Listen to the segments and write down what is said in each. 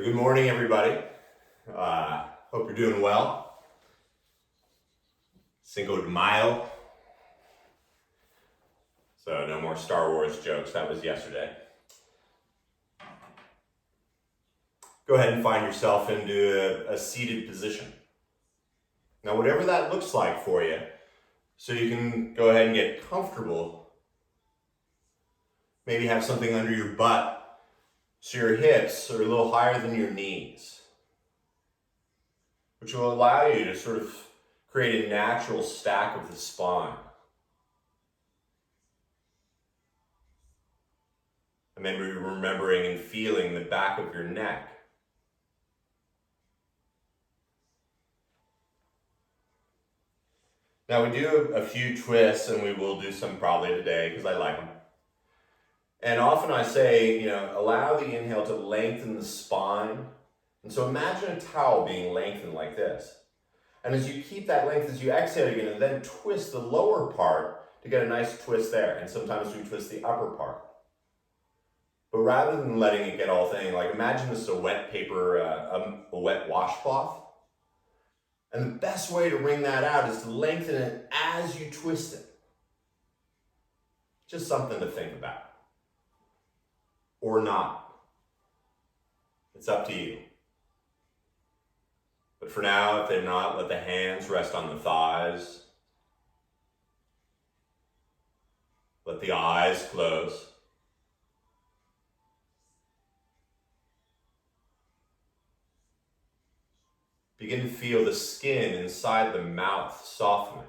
Good morning, everybody. Hope you're doing well. Cinco de Mayo. So no more Star Wars jokes. That was yesterday. Go ahead and find yourself into a seated position. Now, whatever that looks like for you, so you can go ahead and get comfortable. Maybe have something under your butt so your hips are a little higher than your knees, which will allow you to sort of create a natural stack of the spine. And maybe remembering and feeling the back of your neck. Now we do a few twists, and we will do some probably today because I like them. And often I say, allow the inhale to lengthen the spine. And so imagine a towel being lengthened like this. And as you keep that length, as you exhale, you're going to then twist the lower part to get a nice twist there. And sometimes we twist the upper part. But rather than letting it get all thing, like imagine this is a wet paper, a wet washcloth. And the best way to wring that out is to lengthen it as you twist it. Just something to think about. Or not. It's up to you. But for now, if they're not, let the hands rest on the thighs. Let the eyes close. Begin to feel the skin inside the mouth softening.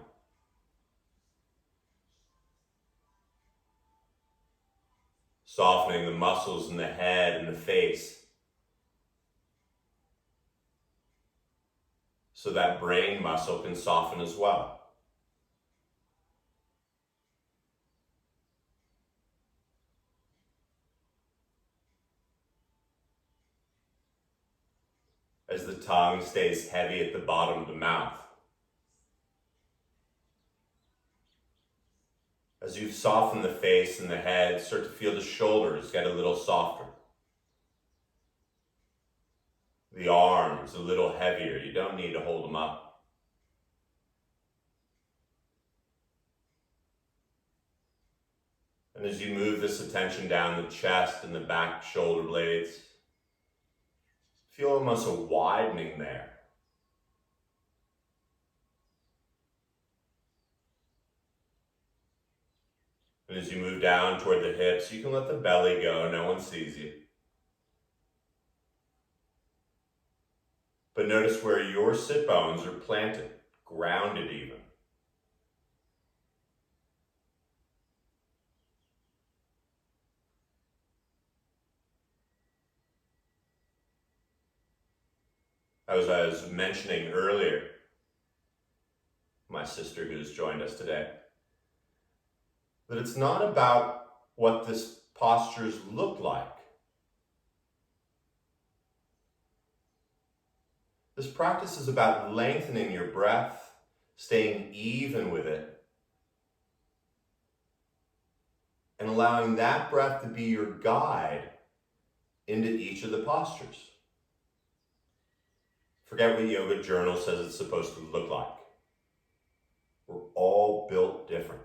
Softening the muscles in the head and the face. So that brain muscle can soften as well. As the tongue stays heavy at the bottom of the mouth. As you soften the face and the head, start to feel the shoulders get a little softer. The arms a little heavier. You don't need to hold them up. And as you move this attention down the chest and the back shoulder blades, feel almost a widening there. And as you move down toward the hips, you can let the belly go. No one sees you. But notice where your sit bones are planted, grounded even. As I was mentioning earlier, my sister who's joined us today, that it's not about what this postures look like. This practice is about lengthening your breath, staying even with it, and allowing that breath to be your guide into each of the postures. Forget what Yoga Journal says it's supposed to look like. We're all built different.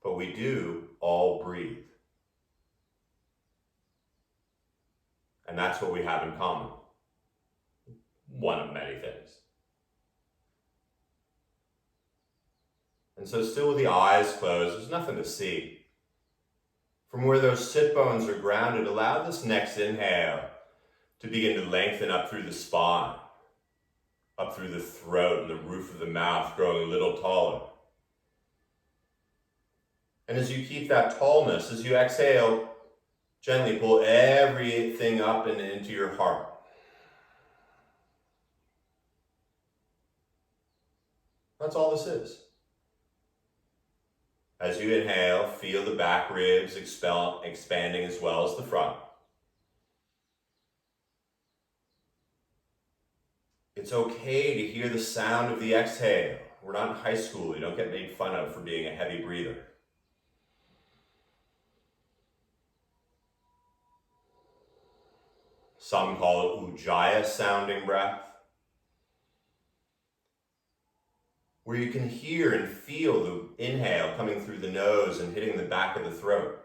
But we do all breathe. And that's what we have in common. One of many things. And so still with the eyes closed, there's nothing to see. From where those sit bones are grounded, allow this next inhale to begin to lengthen up through the spine, up through the throat and the roof of the mouth, growing a little taller. And as you keep that tallness, as you exhale, gently pull everything up and into your heart. That's all this is. As you inhale, feel the back ribs expanding as well as the front. It's okay to hear the sound of the exhale. We're not in high school. You don't get made fun of for being a heavy breather. Some call it Ujjayi sounding breath, where you can hear and feel the inhale coming through the nose and hitting the back of the throat.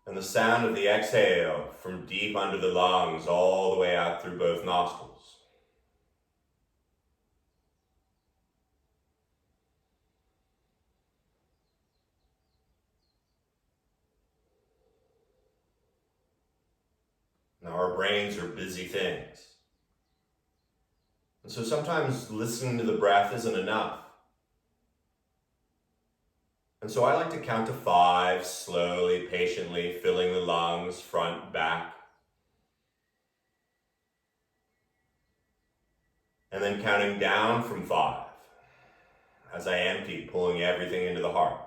And the sound of the exhale from deep under the lungs all the way out through both nostrils. Now our brains are busy things. And so sometimes listening to the breath isn't enough. And so I like to count to 5, slowly, patiently, filling the lungs, front, back. And then counting down from 5 as I empty, pulling everything into the heart.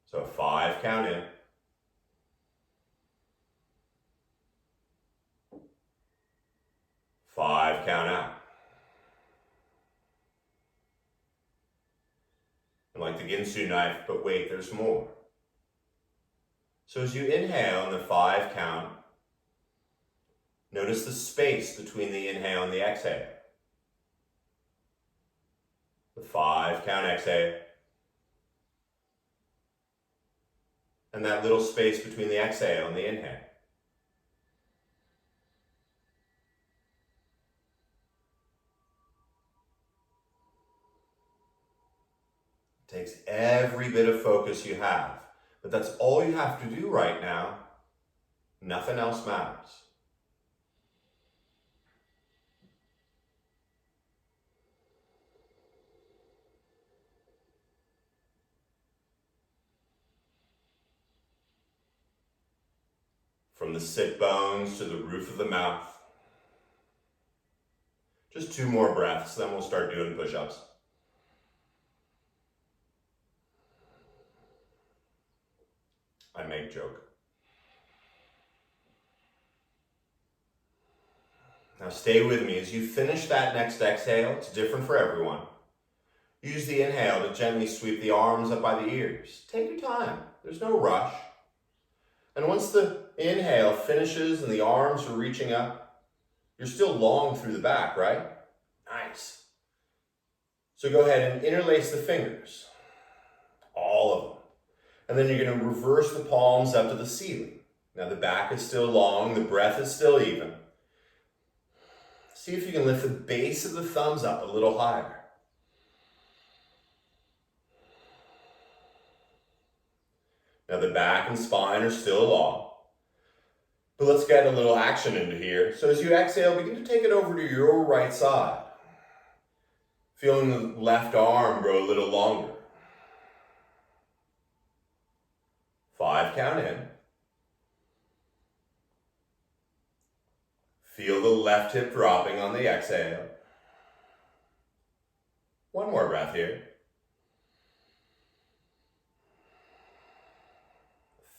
So 5 count in. 5 count out. And like the Ginsu knife, but wait, there's more. So as you inhale in the 5 count, notice the space between the inhale and the exhale. The 5 count exhale. And that little space between the exhale and the inhale. It takes every bit of focus you have, but that's all you have to do right now. Nothing else matters. From the sit bones to the roof of the mouth. Just 2 more breaths, then we'll start doing push-ups. I make joke. Now stay with me. As you finish that next exhale, it's different for everyone. Use the inhale to gently sweep the arms up by the ears. Take your time. There's no rush. And once the inhale finishes and the arms are reaching up, you're still long through the back, right? Nice. So go ahead and interlace the fingers. All of them. And then you're going to reverse the palms up to the ceiling. Now the back is still long, the breath is still even. See if you can lift the base of the thumbs up a little higher. Now the back and spine are still long. But let's get a little action into here. So as you exhale, begin to take it over to your right side. Feeling the left arm grow a little longer. 5 count in. Feel the left hip dropping on the exhale. 1 more breath here.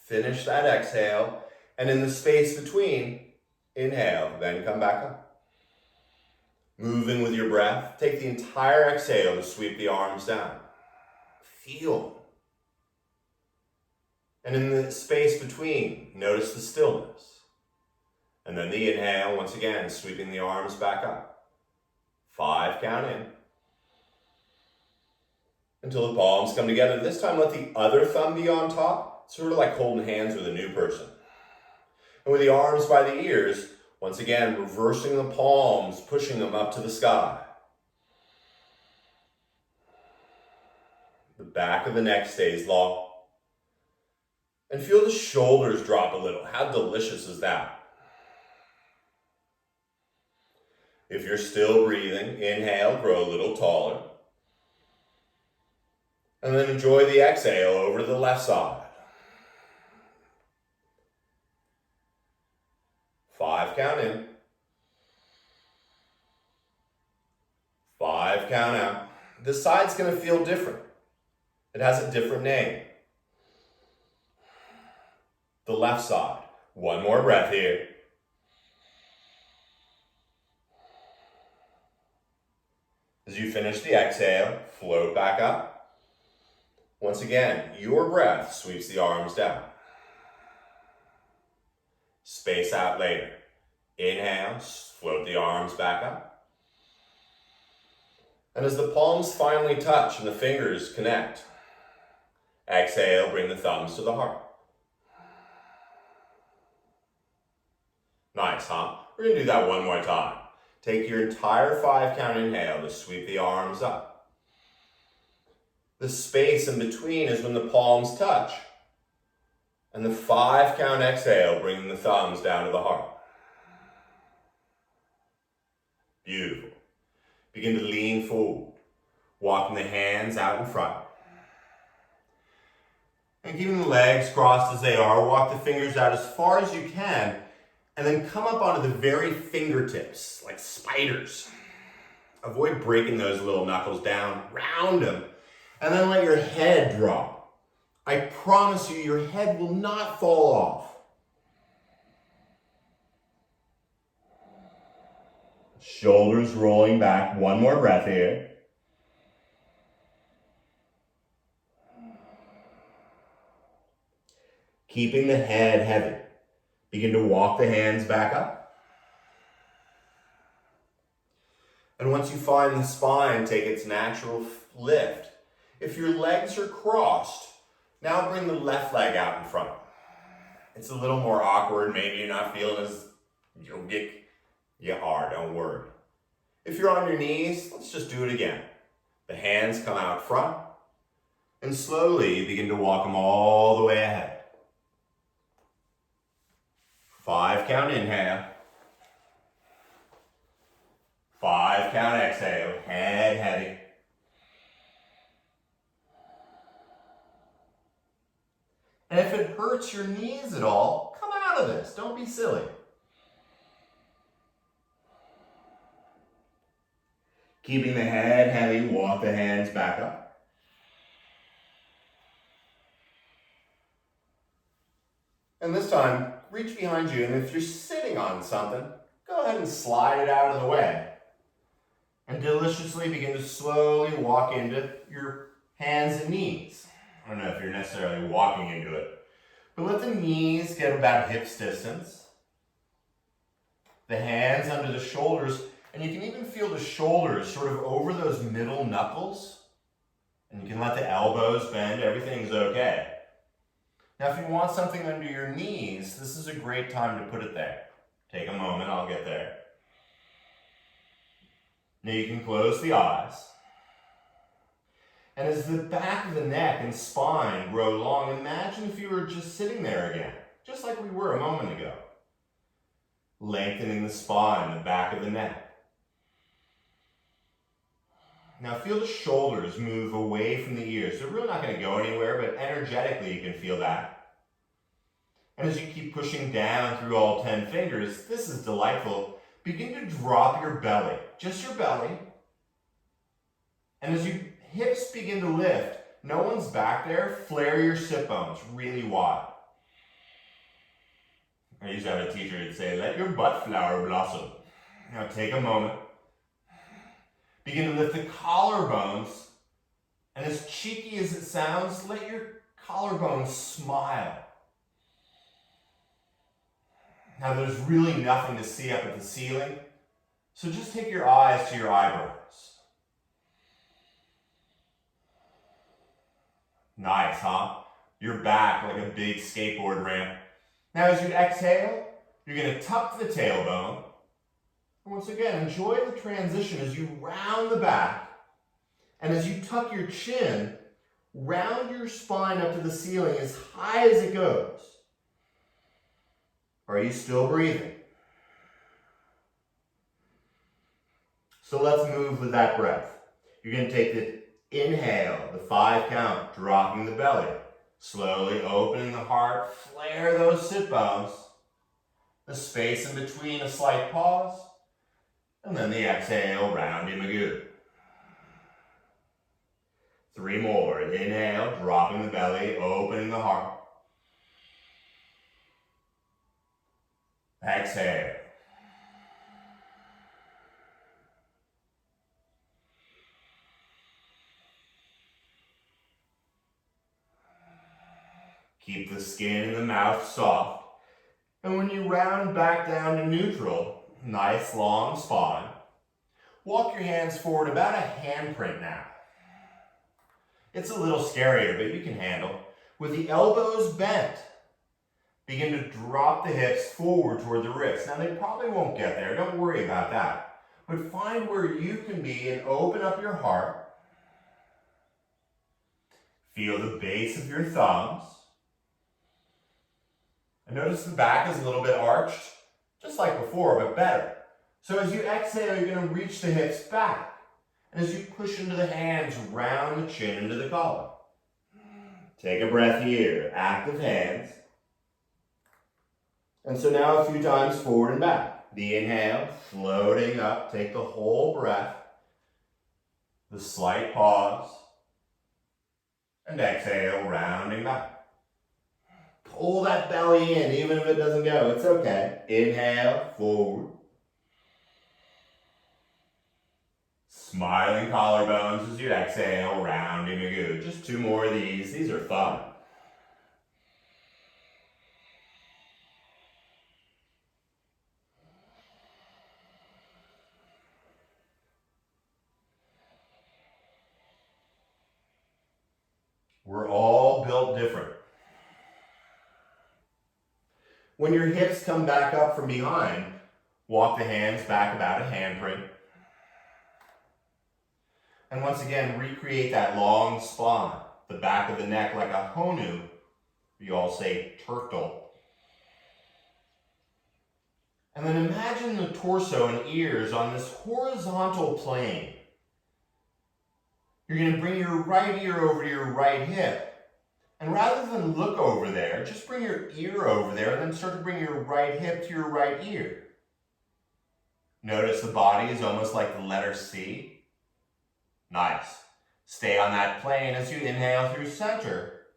Finish that exhale, and in the space between, inhale, then come back up. Moving with your breath, take the entire exhale to sweep the arms down. Feel. And in the space between, notice the stillness. And then the inhale, once again, sweeping the arms back up. 5 count in. Until the palms come together. This time let the other thumb be on top, sort of like holding hands with a new person. And with the arms by the ears, once again, reversing the palms, pushing them up to the sky. The back of the neck stays long. And feel the shoulders drop a little. How delicious is that? If you're still breathing, inhale, grow a little taller. And then enjoy the exhale over to the left side. 5 count in. 5 count out. This side's going to feel different. It has a different name. The left side. 1 more breath here. As you finish the exhale, float back up. Once again, your breath sweeps the arms down. Space out later. Inhale, float the arms back up. And as the palms finally touch and the fingers connect, exhale, bring the thumbs to the heart. Nice, huh? We're going to do that one more time. Take your entire 5-count inhale to sweep the arms up. The space in between is when the palms touch. And the 5-count exhale, bringing the thumbs down to the heart. Beautiful. Begin to lean forward, walking the hands out in front. And keeping the legs crossed as they are, walk the fingers out as far as you can, and then come up onto the very fingertips, like spiders. Avoid breaking those little knuckles down, round them, and then let your head drop. I promise you, your head will not fall off. Shoulders rolling back. One more breath here. Keeping the head heavy. Begin to walk the hands back up. And once you find the spine take its natural lift, if your legs are crossed, now bring the left leg out in front. It's a little more awkward. Maybe you're not feeling as, you are, don't worry. If you're on your knees, let's just do it again. The hands come out front, and slowly begin to walk them all the way ahead. 5-count inhale. 5-count exhale, head heavy. And if it hurts your knees at all, come out of this. Don't be silly. Keeping the head heavy, walk the hands back up. And this time, reach behind you, and if you're sitting on something, go ahead and slide it out of the way. And deliciously begin to slowly walk into your hands and knees. I don't know if you're necessarily walking into it, but let the knees get about hips distance. The hands under the shoulders, and you can even feel the shoulders sort of over those middle knuckles. And you can let the elbows bend, everything's okay. Now if you want something under your knees, this is a great time to put it there. Take a moment, I'll get there. Now you can close the eyes. And as the back of the neck and spine grow long, imagine if you were just sitting there again, just like we were a moment ago. Lengthening the spine, the back of the neck. Now feel the shoulders move away from the ears. They're really not going to go anywhere, but energetically you can feel that. And as you keep pushing down through all 10 fingers, this is delightful. Begin to drop your belly, just your belly. And as your hips begin to lift, no one's back there, flare your sit bones really wide. I used to have a teacher who'd say, let your butt flower blossom. Now take a moment. Begin to lift the collarbones. And as cheeky as it sounds, let your collarbones smile. Now there's really nothing to see up at the ceiling, so just take your eyes to your eyebrows. Nice, huh? Your back like a big skateboard ramp. Now as you exhale, you're going to tuck the tailbone. And once again, enjoy the transition as you round the back. And as you tuck your chin, round your spine up to the ceiling as high as it goes. Are you still breathing? So let's move with that breath. You're going to take the inhale, the 5 count, dropping the belly. Slowly opening the heart, flare those sit bones. The space in between, a slight pause. And then the exhale, rounding Magoo. 3 more. Inhale, dropping the belly, opening the heart. Exhale. Keep the skin in the mouth soft. And when you round back down to neutral, nice long spine, walk your hands forward about a handprint now. It's a little scarier, but you can handle. With the elbows bent, begin to drop the hips forward toward the wrists. Now they probably won't get there, don't worry about that. But find where you can be and open up your heart. Feel the base of your thumbs. And notice the back is a little bit arched, just like before, but better. So as you exhale, you're going to reach the hips back. And as you push into the hands, round the chin into the collar. Take a breath here, active hands. And so now a few times forward and back. The inhale, floating up, take the whole breath. The slight pause. And exhale, rounding back. Pull that belly in, even if it doesn't go, it's okay. Inhale, forward. Smiling collarbones as you exhale, rounding to good. Just 2 more of these. These are fun. We're all built different. When your hips come back up from behind, walk the hands back about a handprint. And once again, recreate that long spine, the back of the neck like a honu. We all say turtle. And then imagine the torso and ears on this horizontal plane. You're going to bring your right ear over to your right hip. And rather than look over there, just bring your ear over there and then start to bring your right hip to your right ear. Notice the body is almost like the letter C. Nice. Stay on that plane as you inhale through center.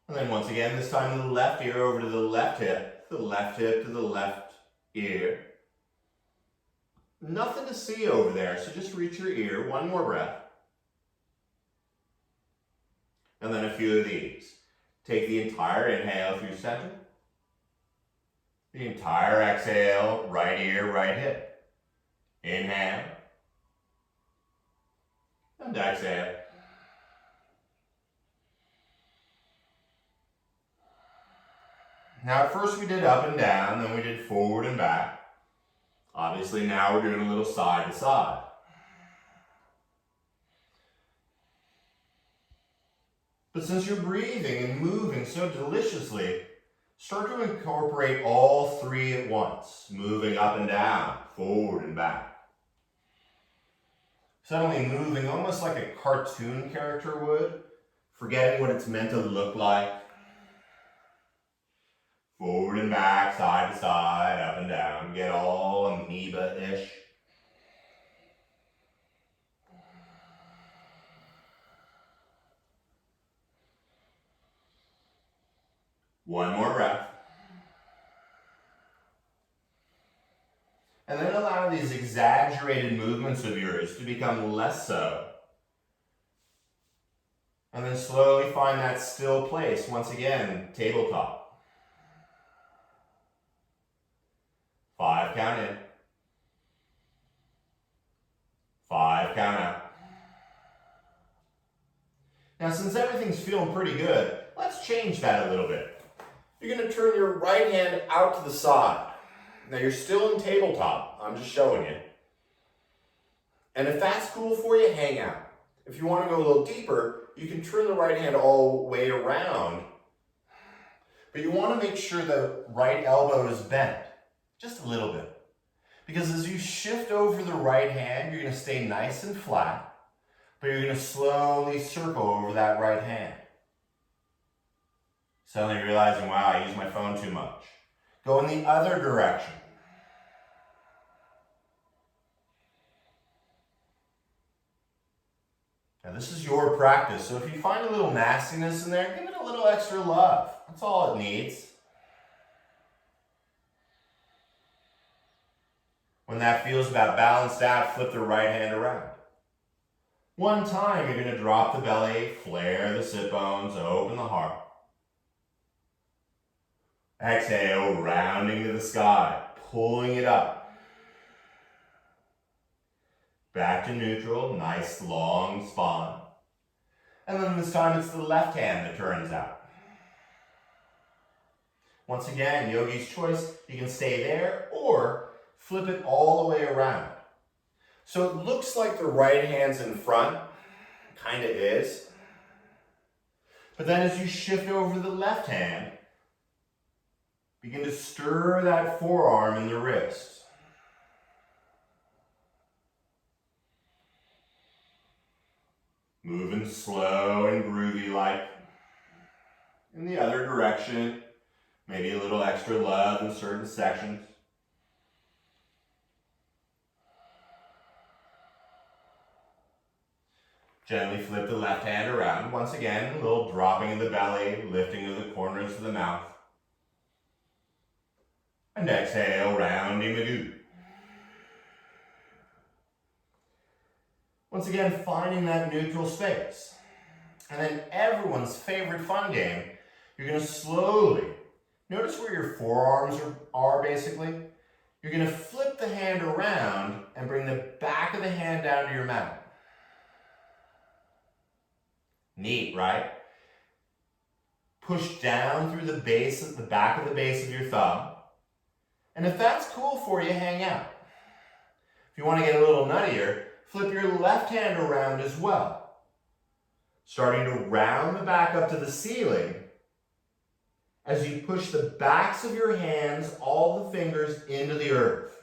And then once again, this time the left ear over to the left hip to the left ear. Nothing to see over there, so just reach your ear. 1 more breath. And then a few of these. Take the entire inhale through center. The entire exhale, right ear, right hip. Inhale. And exhale. Now at first we did up and down, then we did forward and back. Obviously now we're doing a little side to side. But since you're breathing and moving so deliciously, start to incorporate all 3 at once, moving up and down, forward and back. Suddenly moving almost like a cartoon character would, forgetting what it's meant to look like. Forward and back, side to side, up and down. Get all amoeba-ish. One more breath. And then allow these exaggerated movements of yours to become less so. And then slowly find that still place. Once again, tabletop. 5 count in. 5 count out. Now since everything's feeling pretty good, let's change that a little bit. You're going to turn your right hand out to the side. Now you're still in tabletop, I'm just showing you. And if that's cool for you, hang out. If you want to go a little deeper, you can turn the right hand all the way around. But you want to make sure the right elbow is bent, just a little bit. Because as you shift over the right hand, you're going to stay nice and flat, but you're going to slowly circle over that right hand. Suddenly realizing, wow, I use my phone too much. Go in the other direction. Now this is your practice, so if you find a little nastiness in there, give it a little extra love. That's all it needs. When that feels about balanced out, flip the right hand around. One time, you're going to drop the belly, flare the sit bones, open the heart. Exhale, rounding to the sky, pulling it up. Back to neutral, nice long spine. And then this time it's the left hand that turns out. Once again, yogi's choice, you can stay there or flip it all the way around. So it looks like the right hand's in front, kind of is. But then as you shift over to the left hand, begin to stir that forearm and the wrist. Moving slow and groovy like. In the other direction, maybe a little extra love in certain sections. Gently flip the left hand around. Once again, a little dropping of the belly, lifting of the corners of the mouth. And exhale, rounding the Magoo. Once again, finding that neutral space. And then everyone's favorite fun game, you're going to slowly, notice where your forearms are basically. You're going to flip the hand around and bring the back of the hand down to your mouth. Neat, right? Push down through the base, the back of the base of your thumb. And if that's cool for you, hang out. If you want to get a little nuttier, flip your left hand around as well. Starting to round the back up to the ceiling as you push the backs of your hands, all the fingers, into the earth.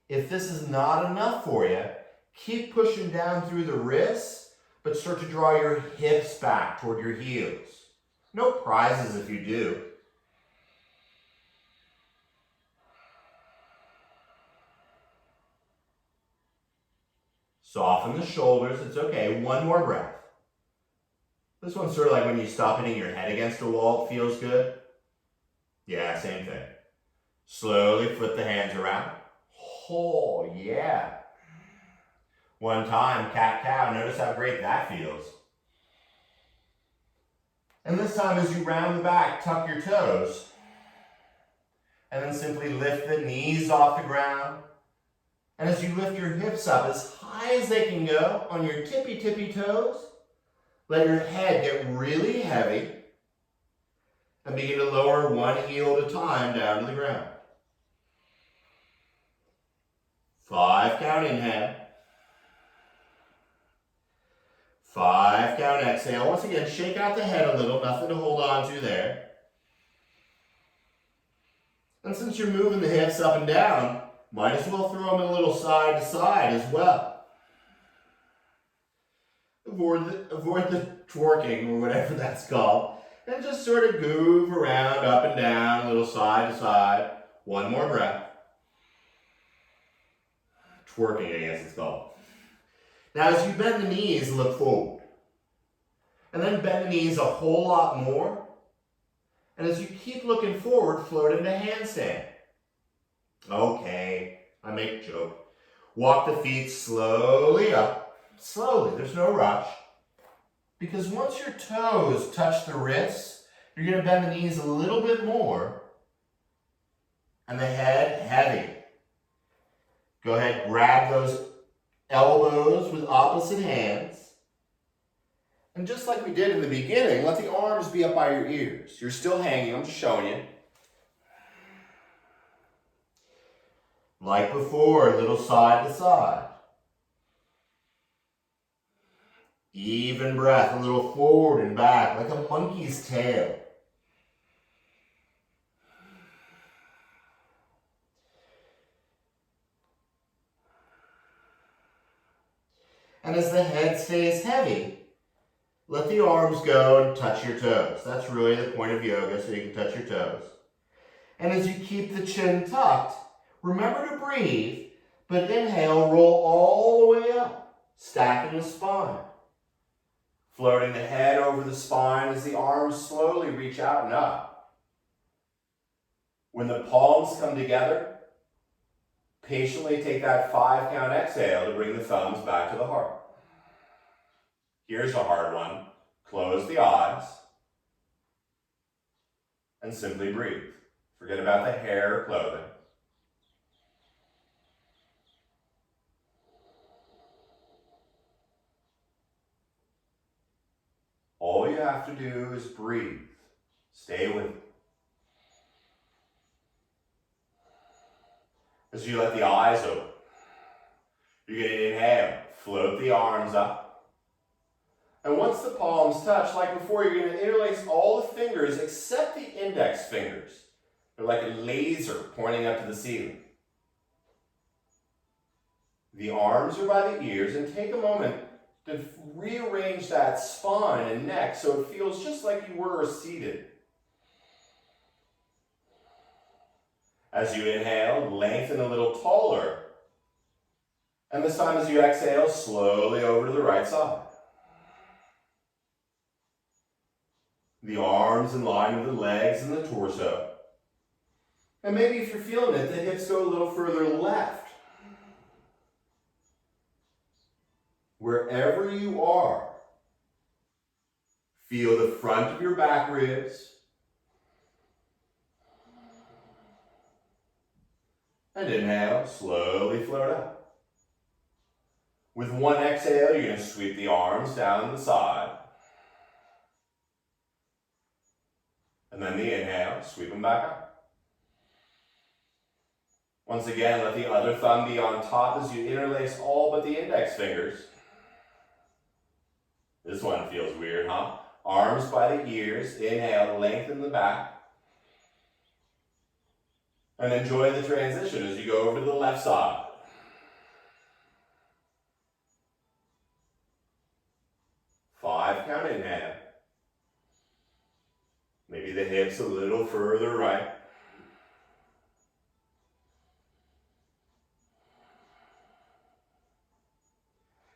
If this is not enough for you, keep pushing down through the wrists, but start to draw your hips back toward your heels. No prizes if you do. Soften the shoulders, it's okay. One more breath. This one's sort of like when you stop hitting your head against a wall, it feels good. Yeah, same thing. Slowly flip the hands around. Oh, yeah. One time, cat-cow, notice how great that feels. And this time as you round the back, tuck your toes. And then simply lift the knees off the ground. And as you lift your hips up as high as they can go on your tippy toes, let your head get really heavy and begin to lower one heel at a time down to the ground. 5 count inhale. 5 count exhale. Once again, shake out the head a little, nothing to hold on to there. And since you're moving the hips up and down, might as well throw them a little side to side as well. Avoid the twerking or whatever that's called. And just sort of groove around, up and down, a little side to side. One more breath. Twerking, I guess it's called. Now as you bend the knees, look forward. And then bend the knees a whole lot more. And as you keep looking forward, float into handstand. Okay, I make a joke. Walk the feet slowly up. Slowly, there's no rush. Because once your toes touch the wrists, you're going to bend the knees a little bit more. And the head heavy. Go ahead, grab those elbows with opposite hands. And just like we did in the beginning, let the arms be up by your ears. You're still hanging, I'm just showing you. Like before, a little side to side. Even breath, a little forward and back, like a monkey's tail. And as the head stays heavy, let the arms go and touch your toes. That's really the point of yoga, so you can touch your toes. And as you keep the chin tucked, remember to breathe, but inhale, roll all the way up, stacking the spine. Floating the head over the spine as the arms slowly reach out and up. When the palms come together, patiently take that 5 count exhale to bring the thumbs back to the heart. Here's a hard one. Close the eyes and simply breathe. Forget about the hair or clothing. All you have to do is breathe. Stay with it. As you let the eyes open, you're going to inhale, float the arms up. And once the palms touch, like before, you're going to interlace all the fingers except the index fingers. They're like a laser pointing up to the ceiling. The arms are by the ears, and take a moment to rearrange that spine and neck so it feels just like you were seated. As you inhale, lengthen a little taller. And this time as you exhale, slowly over to the right side. The arms in line with the legs and the torso. And maybe if you're feeling it, the hips go a little further left. Wherever you are, feel the front of your back ribs. And inhale, slowly float up. With one exhale, you're going to sweep the arms down the side. And then the inhale, sweep them back up. Once again, let the other thumb be on top as you interlace all but the index fingers. This one feels weird, huh? Arms by the ears, inhale, lengthen the back. And enjoy the transition as you go over to the left side. Five count inhale. Maybe the hips a little further right.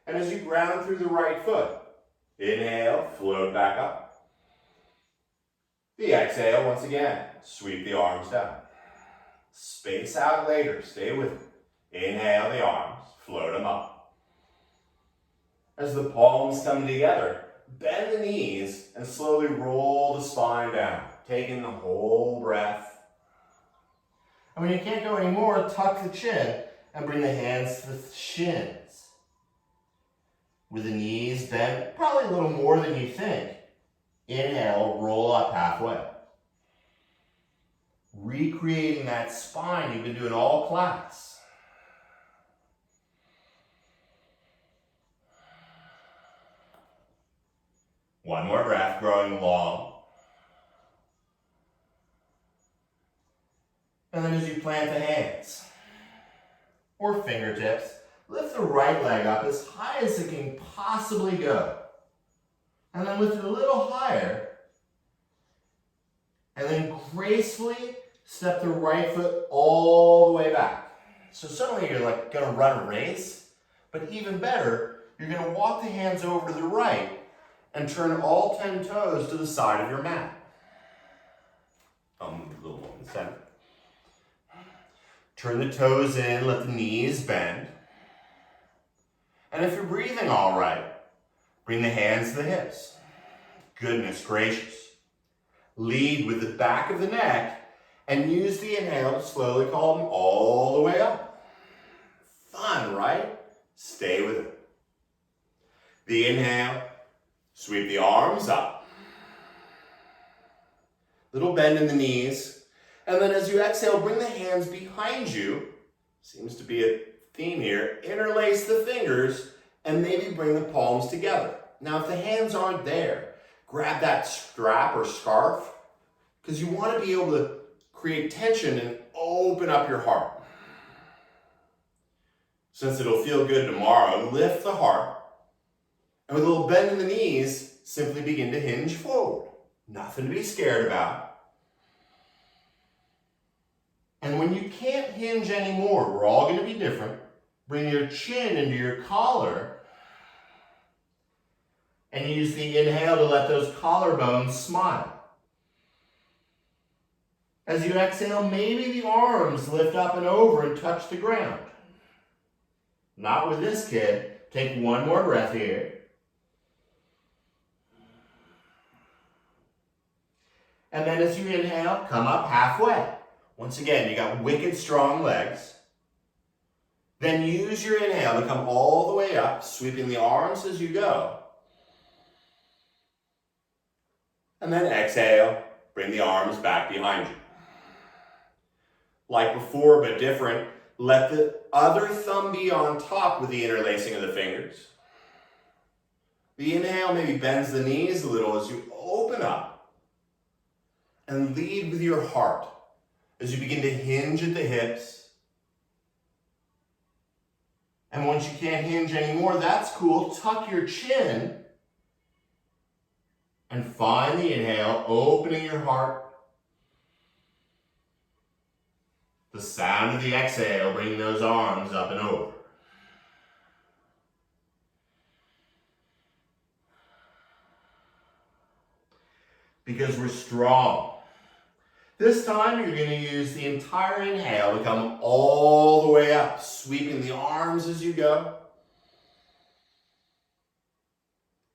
And as you ground through the right foot, inhale, float back up. The exhale, once again, sweep the arms down. Space out later, stay with it. Inhale the arms, float them up. As the palms come together, bend the knees and slowly roll the spine down, taking the whole breath. And when you can't go anymore, tuck the chin and bring the hands to the shins. With the knees bent, probably a little more than you think. Inhale, roll up halfway. Recreating that spine you've been doing all class. One more breath, growing long. And then as you plant the hands or fingertips, lift the right leg up as high as it can possibly go. And then lift it a little higher. And then gracefully step the right foot all the way back. So suddenly you're like going to run a race, but even better, you're going to walk the hands over to the right and turn all 10 toes to the side of your mat. The little one in the center. Turn the toes in, let the knees bend. And if you're breathing all right, bring the hands to the hips. Goodness gracious. Lead with the back of the neck and use the inhale to slowly call them all the way up. Fun, right? Stay with it. The inhale, sweep the arms up. Little bend in the knees. And then as you exhale, bring the hands behind you. Seems to be a theme here. Interlace the fingers and maybe bring the palms together. Now, if the hands aren't there, grab that strap or scarf because you want to be able to create tension and open up your heart. Since it'll feel good tomorrow, lift the heart. And with a little bend in the knees, simply begin to hinge forward. Nothing to be scared about. And when you can't hinge anymore, we're all going to be different. Bring your chin into your collar. And use the inhale to let those collarbones smile. As you exhale, maybe the arms lift up and over and touch the ground. Not with this kid. Take one more breath here. And then as you inhale, come up halfway. Once again, you got wicked strong legs. Then use your inhale to come all the way up, sweeping the arms as you go. And then exhale, bring the arms back behind you. Like before, but different, let the other thumb be on top with the interlacing of the fingers. The inhale maybe bends the knees a little as you open up and lead with your heart as you begin to hinge at the hips. And once you can't hinge anymore, that's cool. Tuck your chin and find the inhale, opening your heart. The sound of the exhale, bringing those arms up and over. Because we're strong. This time you're going to use the entire inhale to come all the way up, sweeping the arms as you go.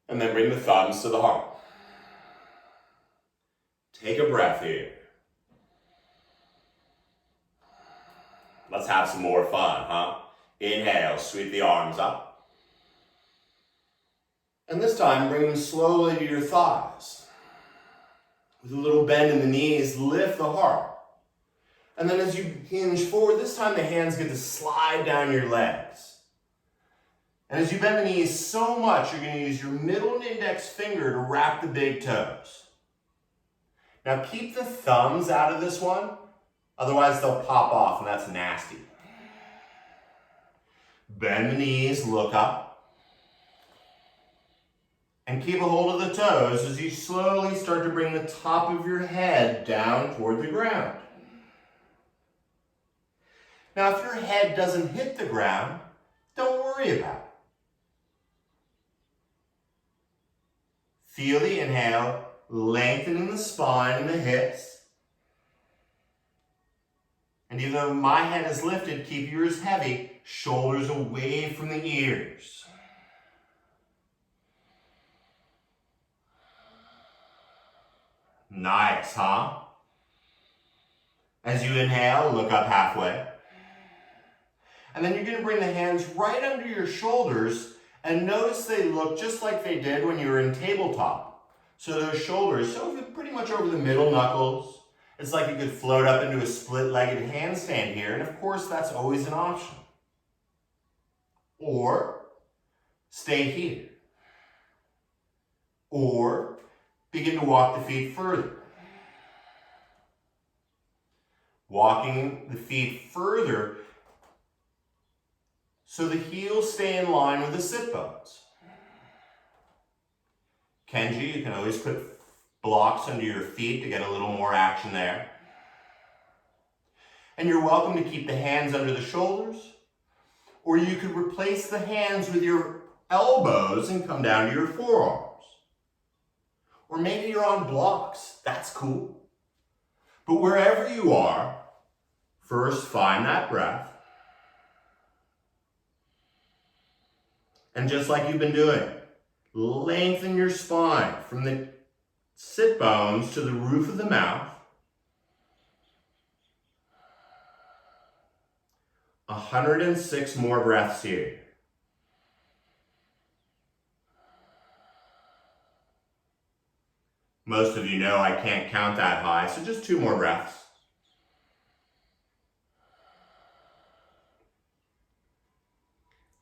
And then bring the thumbs to the heart. Take a breath here. Let's have some more fun, huh? Inhale, sweep the arms up. And this time, bring them slowly to your thighs. With a little bend in the knees, lift the heart. And then as you hinge forward, this time the hands get to slide down your legs. And as you bend the knees so much, you're going to use your middle and index finger to wrap the big toes. Now keep the thumbs out of this one, otherwise they'll pop off and that's nasty. Bend the knees, look up. And keep a hold of the toes as you slowly start to bring the top of your head down toward the ground. Now if your head doesn't hit the ground, don't worry about it. Feel the inhale, lengthening the spine and the hips. And even though my head is lifted, keep yours heavy, shoulders away from the ears. Nice, huh? As you inhale, look up halfway. And then you're going to bring the hands right under your shoulders and notice they look just like they did when you were in tabletop. So those shoulders, so pretty much over the middle knuckles. It's like you could float up into a split-legged handstand here, and of course that's always an option. Or stay here. Or begin to walk the feet further. Walking the feet further so the heels stay in line with the sit bones. Kenji, you can always put blocks under your feet to get a little more action there. And you're welcome to keep the hands under the shoulders, or you could replace the hands with your elbows and come down to your forearms. Or maybe you're on blocks, that's cool. But wherever you are, first find that breath. And just like you've been doing, lengthen your spine from the sit bones to the roof of the mouth. 106 more breaths here. Most of you know I can't count that high, so just 2 more breaths.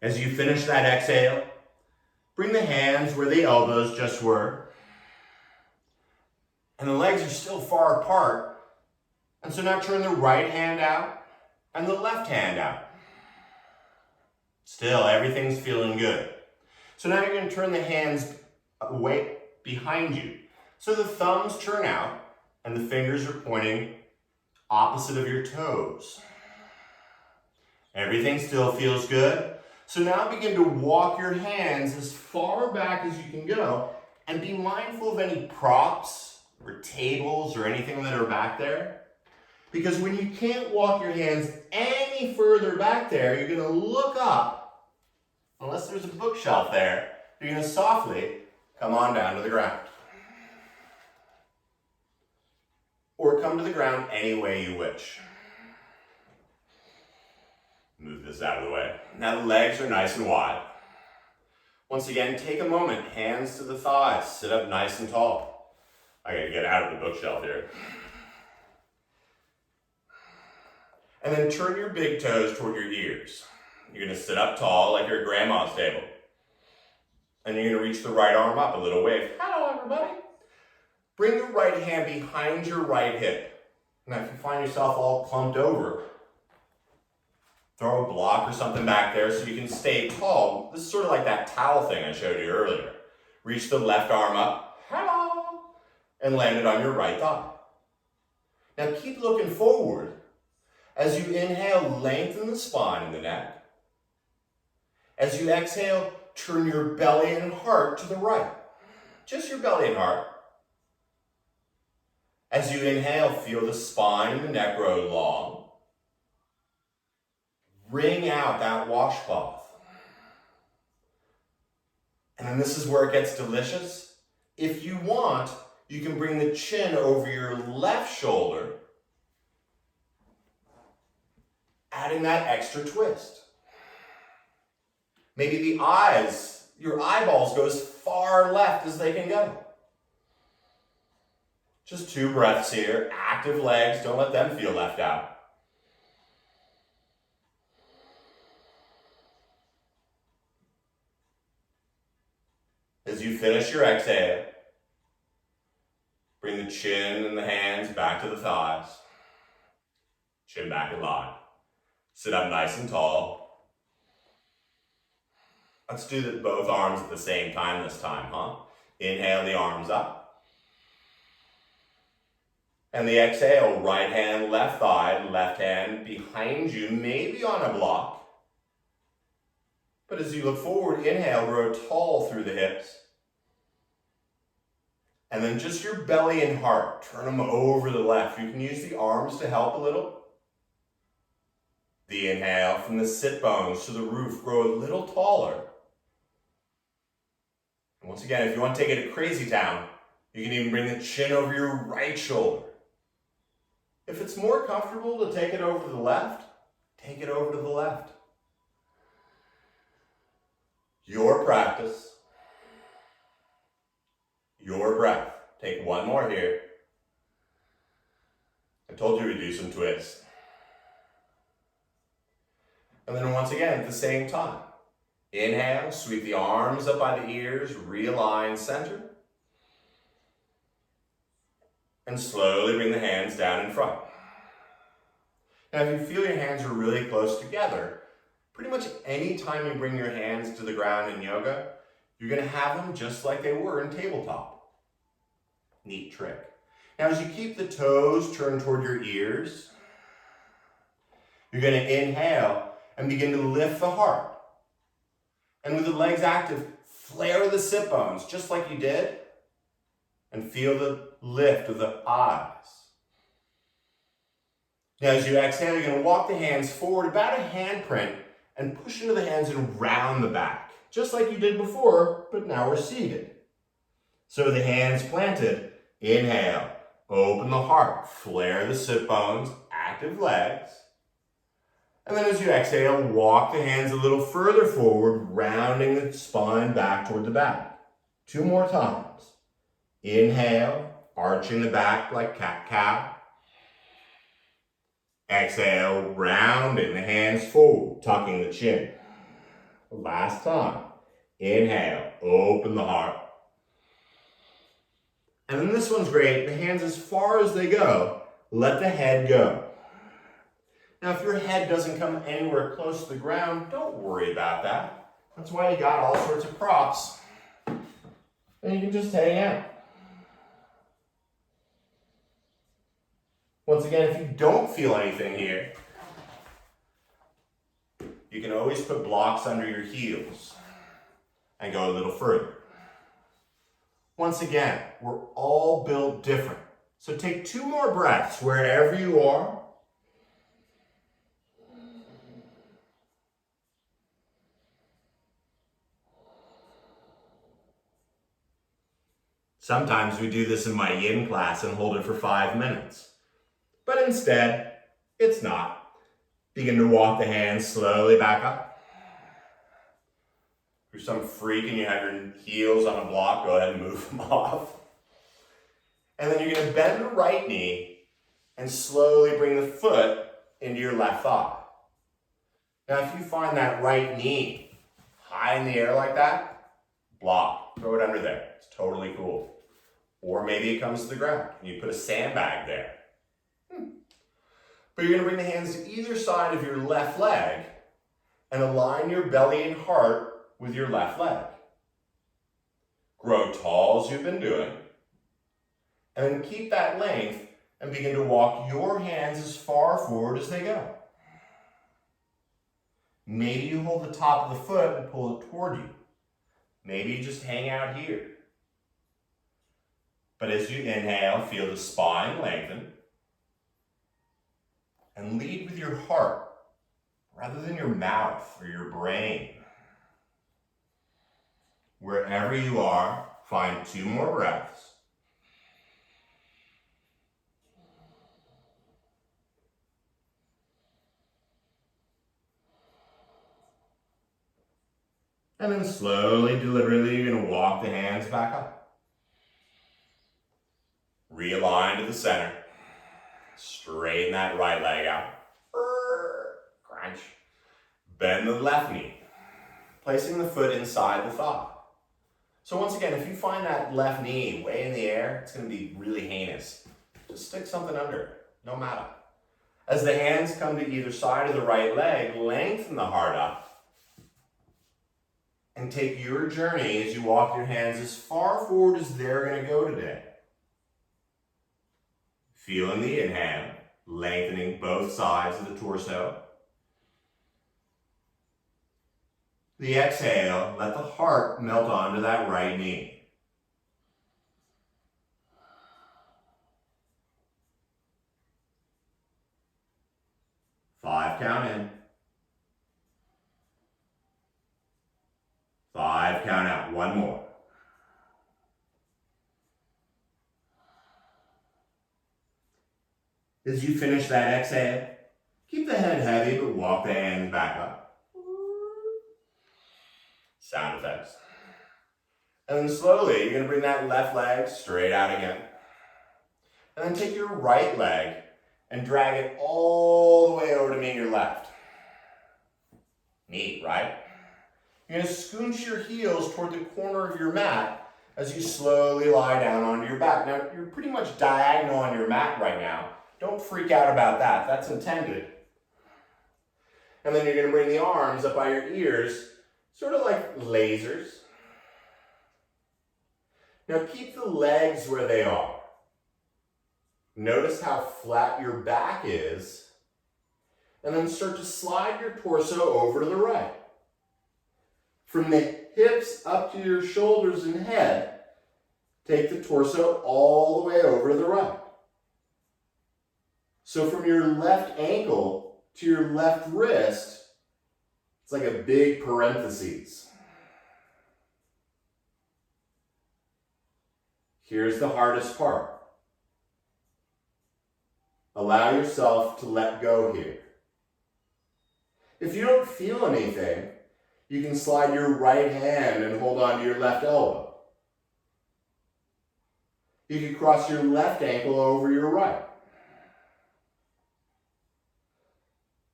As you finish that exhale, bring the hands where the elbows just were. And the legs are still far apart. And so now turn the right hand out and the left hand out. Still, everything's feeling good. So now you're going to turn the hands away behind you. So the thumbs turn out and the fingers are pointing opposite of your toes. Everything still feels good. So now begin to walk your hands as far back as you can go and be mindful of any props or tables or anything that are back there. Because when you can't walk your hands any further back there, you're going to look up, unless there's a bookshelf there, you're going to softly come on down to the ground. Or come to the ground any way you wish. Move this out of the way. Now the legs are nice and wide. Once again, take a moment, hands to the thighs, sit up nice and tall. I gotta get out of the bookshelf here. And then turn your big toes toward your ears. You're gonna sit up tall like you're at grandma's table. And you're gonna reach the right arm up, a little wave. Hello, everybody. Bring the right hand behind your right hip. Now, if you find yourself all clumped over, throw a block or something back there so you can stay tall. This is sort of like that towel thing I showed you earlier. Reach the left arm up, hello, and land it on your right thigh. Now, keep looking forward. As you inhale, lengthen the spine and the neck. As you exhale, turn your belly and heart to the right. Just your belly and heart. As you inhale, feel the spine and the neck grow long. Wring out that washcloth. And then this is where it gets delicious. If you want, you can bring the chin over your left shoulder, adding that extra twist. Maybe the eyes, your eyeballs go as far left as they can go. Just 2 breaths here, active legs, don't let them feel left out. As you finish your exhale, bring the chin and the hands back to the thighs. Chin back in line. Sit up nice and tall. Let's do both arms at the same time this time, huh? Inhale the arms up. And the exhale, right hand, left thigh, left hand behind you, maybe on a block. But as you look forward, inhale, grow tall through the hips. And then just your belly and heart, turn them over to the left. You can use the arms to help a little. The inhale from the sit bones to the roof, grow a little taller. And once again, if you want to take it to crazy town, you can even bring the chin over your right shoulder. If it's more comfortable to take it over to the left, take it over to the left. Your practice, your breath. Take one more here. I told you we'd do some twists. And then once again, at the same time, inhale, sweep the arms up by the ears, realign center. And slowly bring the hands down in front. Now, if you feel your hands are really close together, pretty much any time you bring your hands to the ground in yoga, you're going to have them just like they were in tabletop. Neat trick. Now, as you keep the toes turned toward your ears, you're going to inhale and begin to lift the heart. And with the legs active, flare the sit bones just like you did. And feel the lift of the eyes. Now as you exhale, you're going to walk the hands forward about a handprint and push into the hands and round the back. Just like you did before, but now we're seated. So the hands planted, inhale, open the heart, flare the sit bones, active legs. And then as you exhale, walk the hands a little further forward, rounding the spine back toward the back. 2 more times. Inhale, arching the back like cat-cow. Exhale, rounding the hands forward, tucking the chin. Last time. Inhale, open the heart. And then this one's great. The hands as far as they go, let the head go. Now, if your head doesn't come anywhere close to the ground, don't worry about that. That's why you got all sorts of props. And you can just hang out. Once again, if you don't feel anything here, you can always put blocks under your heels and go a little further. Once again, we're all built different. So take 2 more breaths wherever you are. Sometimes we do this in my yin class and hold it for 5 minutes. But instead, it's not. Begin to walk the hands slowly back up. If you're some freak and you have your heels on a block, go ahead and move them off. And then you're going to bend the right knee and slowly bring the foot into your left thigh. Now, if you find that right knee high in the air like that, block. Throw it under there. It's totally cool. Or maybe it comes to the ground and you put a sandbag there. But you're going to bring the hands to either side of your left leg and align your belly and heart with your left leg. Grow tall as you've been doing. And then keep that length and begin to walk your hands as far forward as they go. Maybe you hold the top of the foot and pull it toward you. Maybe you just hang out here. But as you inhale, feel the spine lengthen. And lead with your heart rather than your mouth or your brain. Wherever you are, find 2 more breaths. And then slowly, deliberately, you're going to walk the hands back up. Realign to the center. Straighten that right leg out. Crunch. Bend the left knee, placing the foot inside the thigh. So once again, if you find that left knee way in the air, it's going to be really heinous. Just stick something under it, no matter. As the hands come to either side of the right leg, lengthen the heart up. And take your journey as you walk your hands as far forward as they're going to go today. Feeling the inhale, lengthening both sides of the torso. The exhale, let the heart melt onto that right knee. Five count in. 5 count out. 1 more. As you finish that exhale, keep the head heavy, but walk the hands back up. Sound effects. And then slowly, you're going to bring that left leg straight out again. And then take your right leg and drag it all the way over to meet your left. Neat, right? You're going to scooch your heels toward the corner of your mat as you slowly lie down onto your back. Now, you're pretty much diagonal on your mat right now. Don't freak out about that. That's intended. And then you're going to bring the arms up by your ears, sort of like lasers. Now, keep the legs where they are. Notice how flat your back is. And then start to slide your torso over to the right. From the hips up to your shoulders and head, take the torso all the way over to the right. So from your left ankle to your left wrist, it's like a big parenthesis. Here's the hardest part. Allow yourself to let go here. If you don't feel anything, you can slide your right hand and hold on to your left elbow. You can cross your left ankle over your right.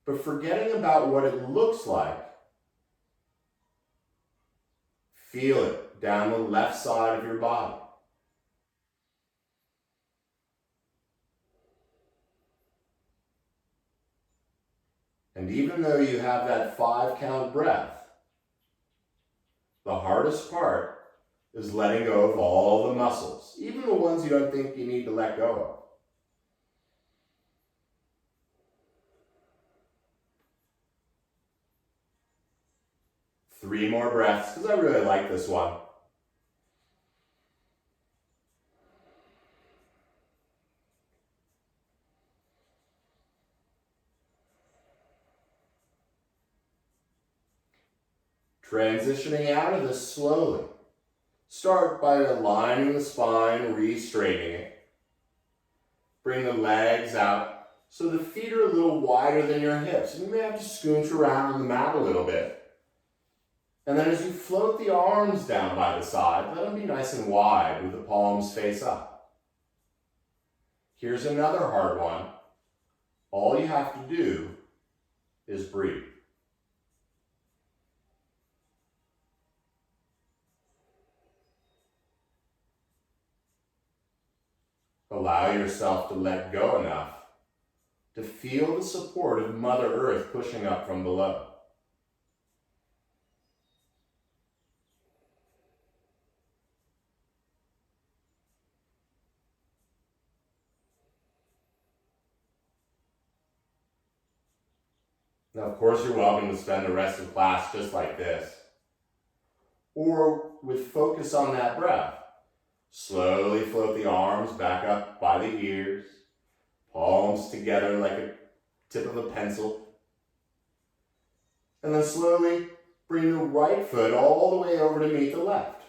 But forgetting about what it looks like, feel it down the left side of your body. And even though you have that 5 count breath, the hardest part is letting go of all the muscles, even the ones you don't think you need to let go of. Three more breaths, because I really like this one. Transitioning out of this slowly. Start by aligning the spine, re-straightening it. Bring the legs out so the feet are a little wider than your hips. You may have to scooch around on the mat a little bit. And then as you float the arms down by the side, let them be nice and wide with the palms face up. Here's another hard one. All you have to do is breathe. Allow yourself to let go enough to feel the support of Mother Earth pushing up from below. Now, of course, you're welcome to spend the rest of class just like this, or with focus on that breath. Slowly float the arms back up by the ears, palms together like a tip of a pencil. And then slowly bring the right foot all the way over to meet the left.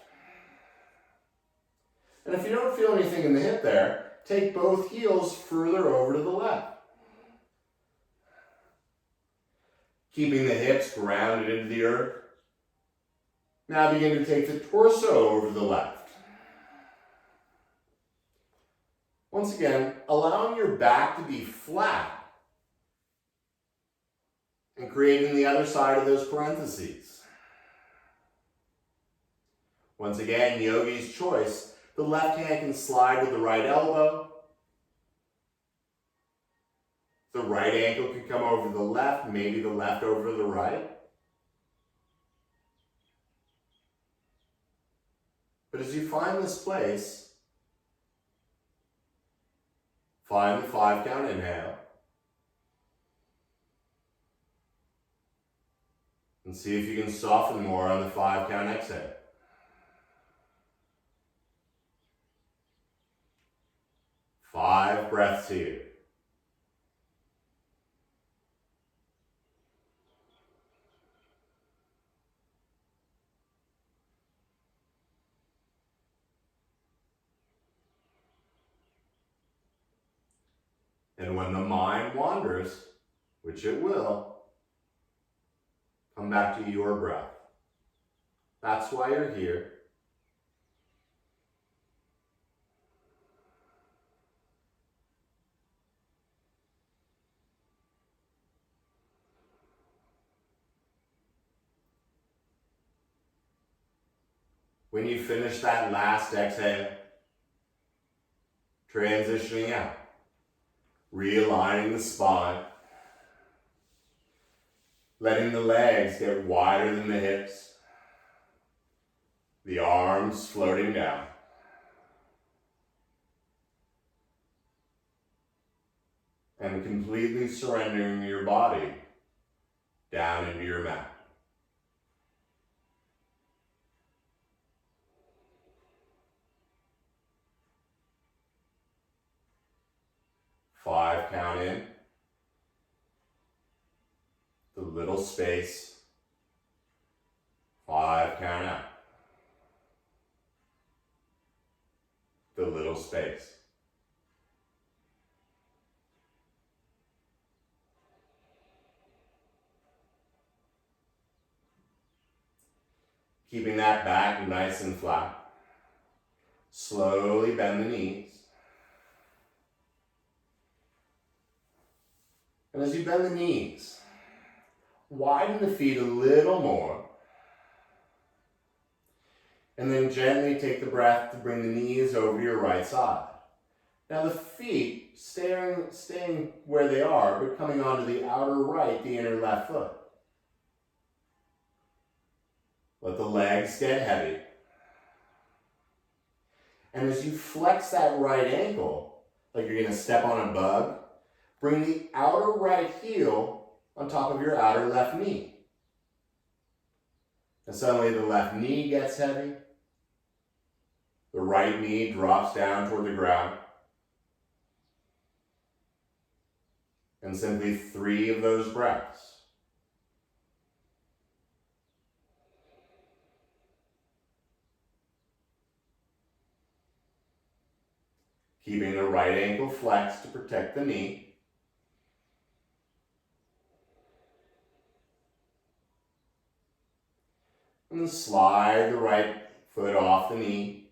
And if you don't feel anything in the hip there, take both heels further over to the left. Keeping the hips grounded into the earth. Now begin to take the torso over to the left. Once again, allowing your back to be flat and creating the other side of those parentheses. Once again, yogi's choice. The left hand can slide with the right elbow. The right ankle can come over to the left, maybe the left over to the right. But as you find this place, find the 5-count inhale. And see if you can soften more on the 5-count exhale. Five breaths here. And when the mind wanders, which it will, come back to your breath. That's why you're here. When you finish that last exhale, transitioning out, realigning the spine, letting the legs get wider than the hips, the arms floating down. And completely surrendering your body down into your mat. Five count in. The little space. 5 count out. The little space. Keeping that back nice and flat. Slowly bend the knees. And as you bend the knees, widen the feet a little more. And then gently take the breath to bring the knees over to your right side. Now the feet staying where they are, but coming onto the outer right, the inner left foot. Let the legs get heavy. And as you flex that right ankle, like you're going to step on a bug, bring the outer right heel on top of your outer left knee. And suddenly the left knee gets heavy. The right knee drops down toward the ground. And simply 3 of those breaths. keeping the right ankle flexed to protect the knee. And then slide the right foot off the knee.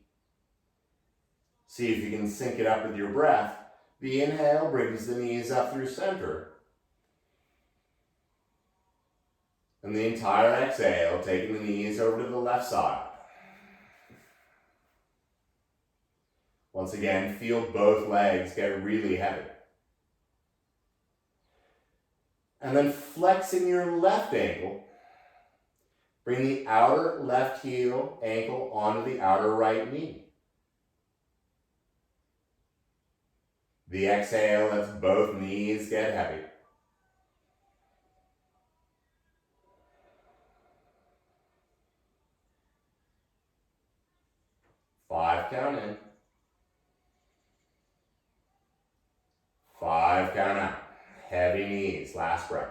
See if you can sync it up with your breath. The inhale brings the knees up through center. And the entire exhale, taking the knees over to the left side. Once again, feel both legs get really heavy. And then flexing your left ankle, bring the outer left heel ankle onto the outer right knee. The exhale lets both knees get heavy. Five count in. 5 count out. Heavy knees, last breath.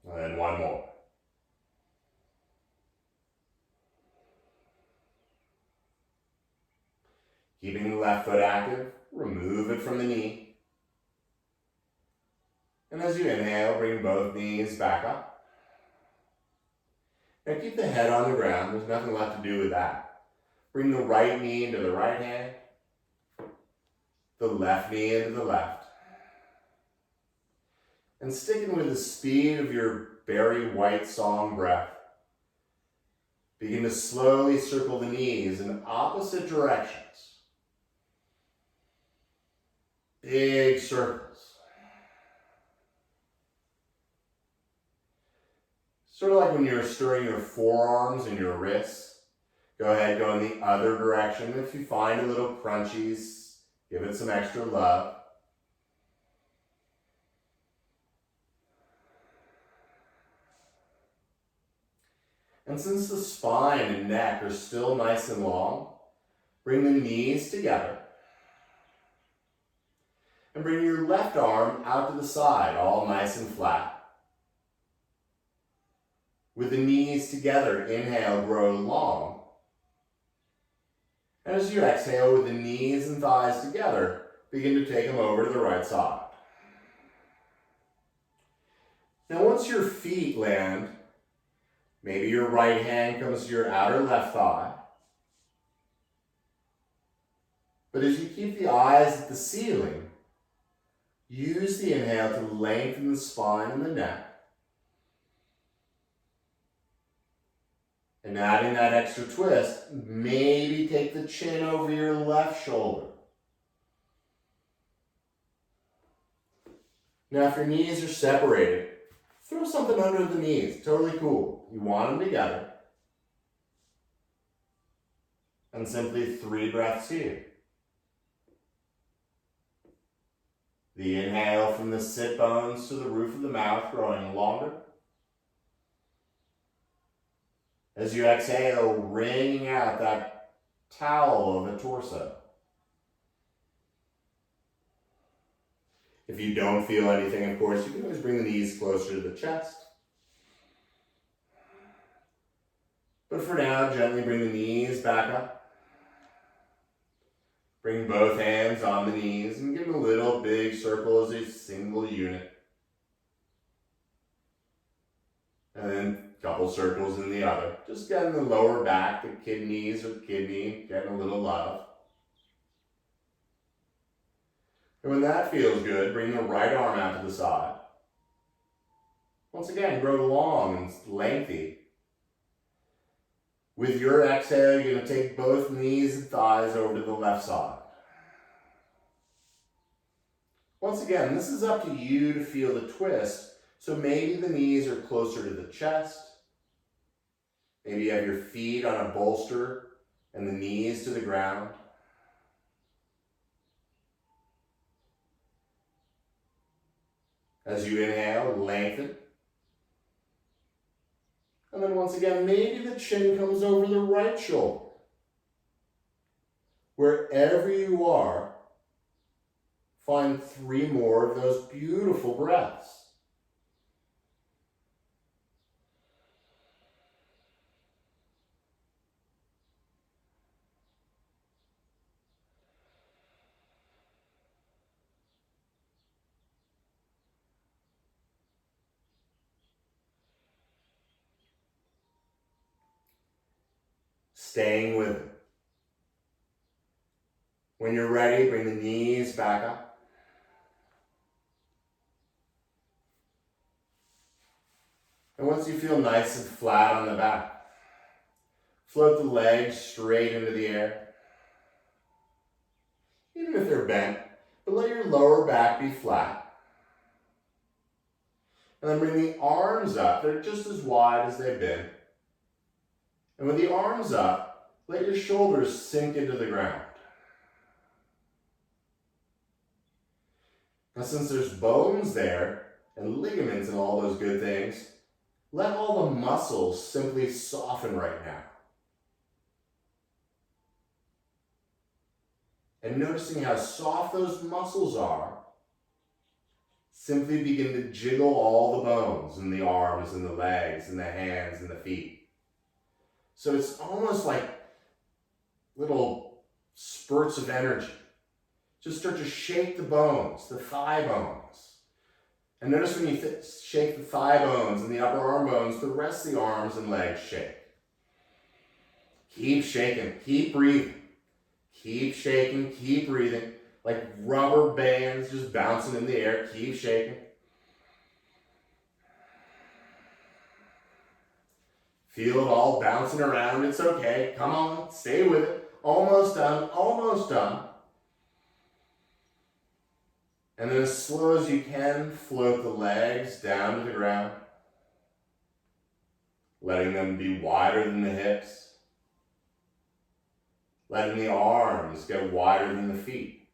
And then one more. Keeping the left foot active, remove it from the knee. And as you inhale, bring both knees back up. Now keep the head on the ground, there's nothing left to do with that. Bring the right knee into the right hand, the left knee into the left. And sticking with the speed of your Barry White song breath, begin to slowly circle the knees in opposite directions. Big circles. Sort of like when you're stirring your forearms and your wrists. Go ahead, go in the other direction. If you find a little crunchies, give it some extra love. And since the spine and neck are still nice and long, bring the knees together. And bring your left arm out to the side, all nice and flat. With the knees together, inhale, grow long. And as you exhale with the knees and thighs together, begin to take them over to the right side. Now once your feet land, maybe your right hand comes to your outer left thigh. But as you keep the eyes at the ceiling, use the inhale to lengthen the spine and the neck. And adding that extra twist, maybe take the chin over your left shoulder. Now if your knees are separated, throw something under the knees, totally cool. You want them together. And simply 3 breaths here. The inhale from the sit bones to the roof of the mouth, growing longer. As you exhale, wringing out that towel of a torso. If you don't feel anything, of course, you can always bring the knees closer to the chest. But for now, gently bring the knees back up. Bring both hands on the knees and give them a little big circle as a single unit. And then a couple circles in the other. Just getting the lower back, the kidneys or kidney, getting a little love. And when that feels good, bring the right arm out to the side. Once again, grow long and lengthy. With your exhale, you're going to take both knees and thighs over to the left side. Once again, this is up to you to feel the twist. So maybe the knees are closer to the chest. Maybe you have your feet on a bolster and the knees to the ground. As you inhale, lengthen. And then once again, maybe the chin comes over the right shoulder. Wherever you are, find 3 more of those beautiful breaths. staying with it. When you're ready, bring the knees back up. And once you feel nice and flat on the back, float the legs straight into the air. Even if they're bent, but let your lower back be flat. And then bring the arms up. They're just as wide as they've been. And with the arms up, let your shoulders sink into the ground. Now, since there's bones there and ligaments and all those good things, let all the muscles simply soften right now. And noticing how soft those muscles are, simply begin to jiggle all the bones in the arms and the legs and the hands and the feet. So it's almost like little spurts of energy. Just start to shake the bones, the thigh bones. And notice when you shake the thigh bones and the upper arm bones, the rest of the arms and legs shake. Keep shaking, keep breathing. Keep shaking, keep breathing. Like rubber bands just bouncing in the air. Keep shaking. Feel it all bouncing around. It's okay. Come on, stay with it. Almost done, almost done. And then as slow as you can, float the legs down to the ground, letting them be wider than the hips, letting the arms get wider than the feet.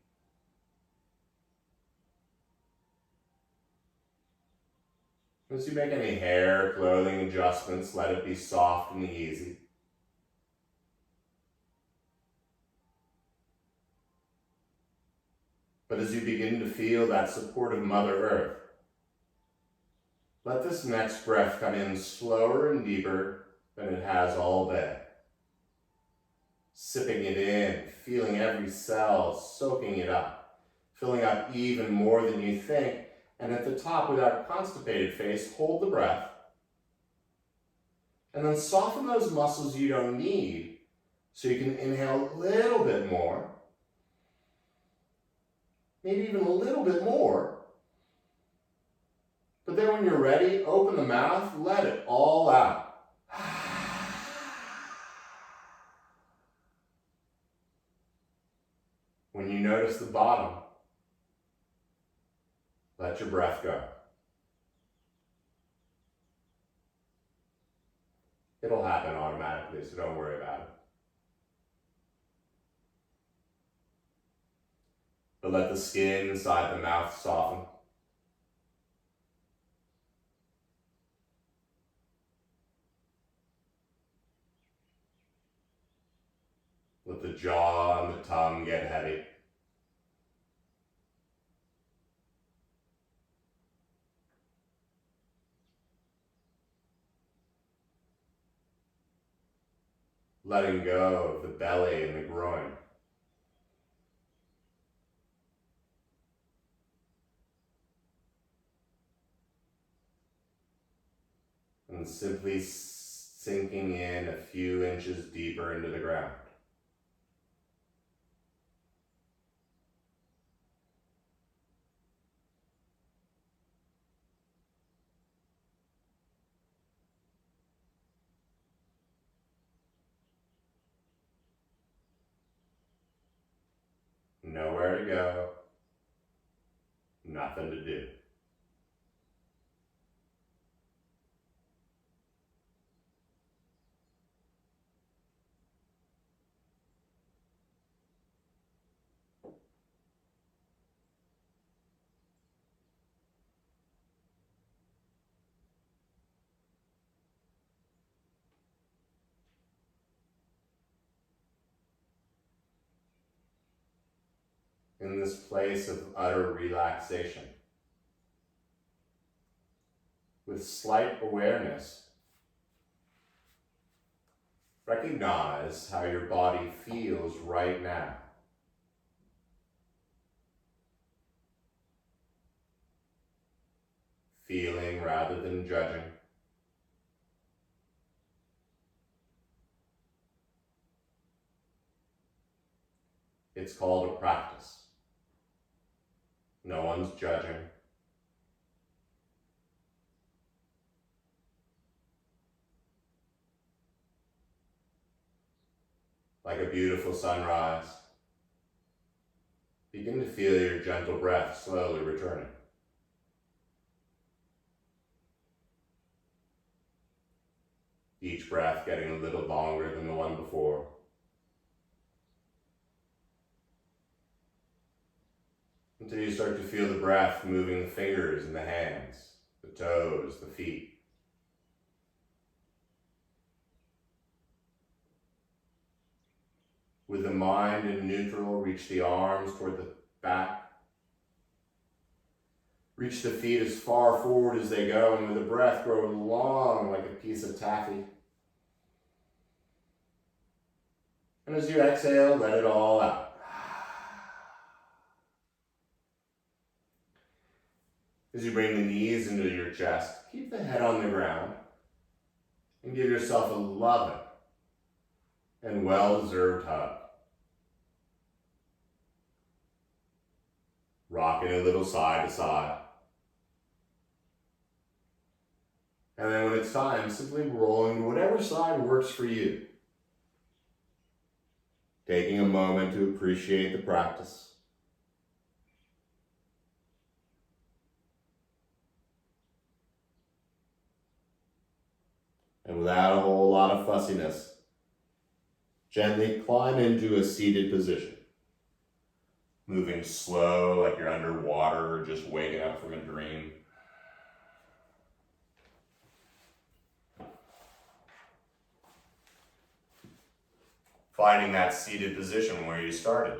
As you make any hair, clothing adjustments, let it be soft and easy. But as you begin to feel that support of Mother Earth, let this next breath come in slower and deeper than it has all day. Sipping it in, feeling every cell, soaking it up, filling up even more than you think. And at the top, with that constipated face, hold the breath. And then soften those muscles you don't need so you can inhale a little bit more. Maybe even a little bit more. But then when you're ready, open the mouth, let it all out. When you notice the bottom, let your breath go. It'll happen automatically, so don't worry about it. But let the skin inside the mouth soften. Let the jaw and the tongue get heavy. Letting go of the belly and the groin. And simply sinking in a few inches deeper into the ground. Nowhere to go, nothing to do. In this place of utter relaxation, with slight awareness, recognize how your body feels right now. Feeling rather than judging. It's called a practice. No one's judging. Like a beautiful sunrise, begin to feel your gentle breath slowly returning. Each breath getting a little longer than the one before. Until you start to feel the breath moving the fingers and the hands, the toes, the feet. With the mind in neutral, reach the arms toward the back. Reach the feet as far forward as they go, and with the breath grow long like a piece of taffy. And as you exhale, let it all out. As you bring the knees into your chest, keep the head on the ground and give yourself a loving and well-deserved hug. Rocking a little side to side. And then when it's time, simply rolling to whatever side works for you. Taking a moment to appreciate the practice. And without a whole lot of fussiness, gently climb into a seated position. Moving slow like you're underwater or just waking up from a dream. Finding that seated position where you started.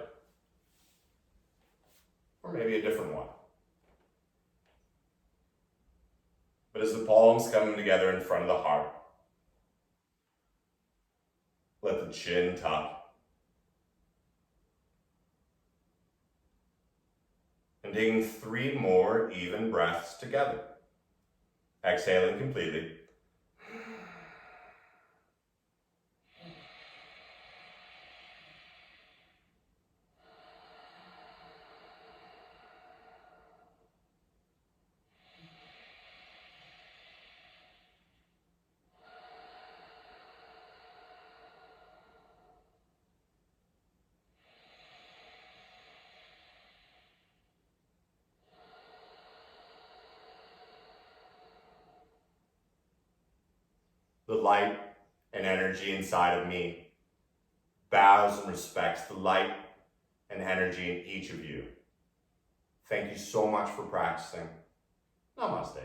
Or maybe a different one. But as the palms come together in front of the heart, let the chin tuck. And taking 3 more even breaths together. Exhaling completely. The light and energy inside of me bows and respects the light and energy in each of you. Thank you so much for practicing. Namaste.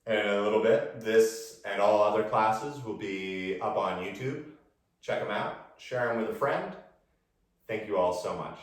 And in a little bit, this and all other classes will be up on YouTube. Check them out, share them with a friend. Thank you all so much.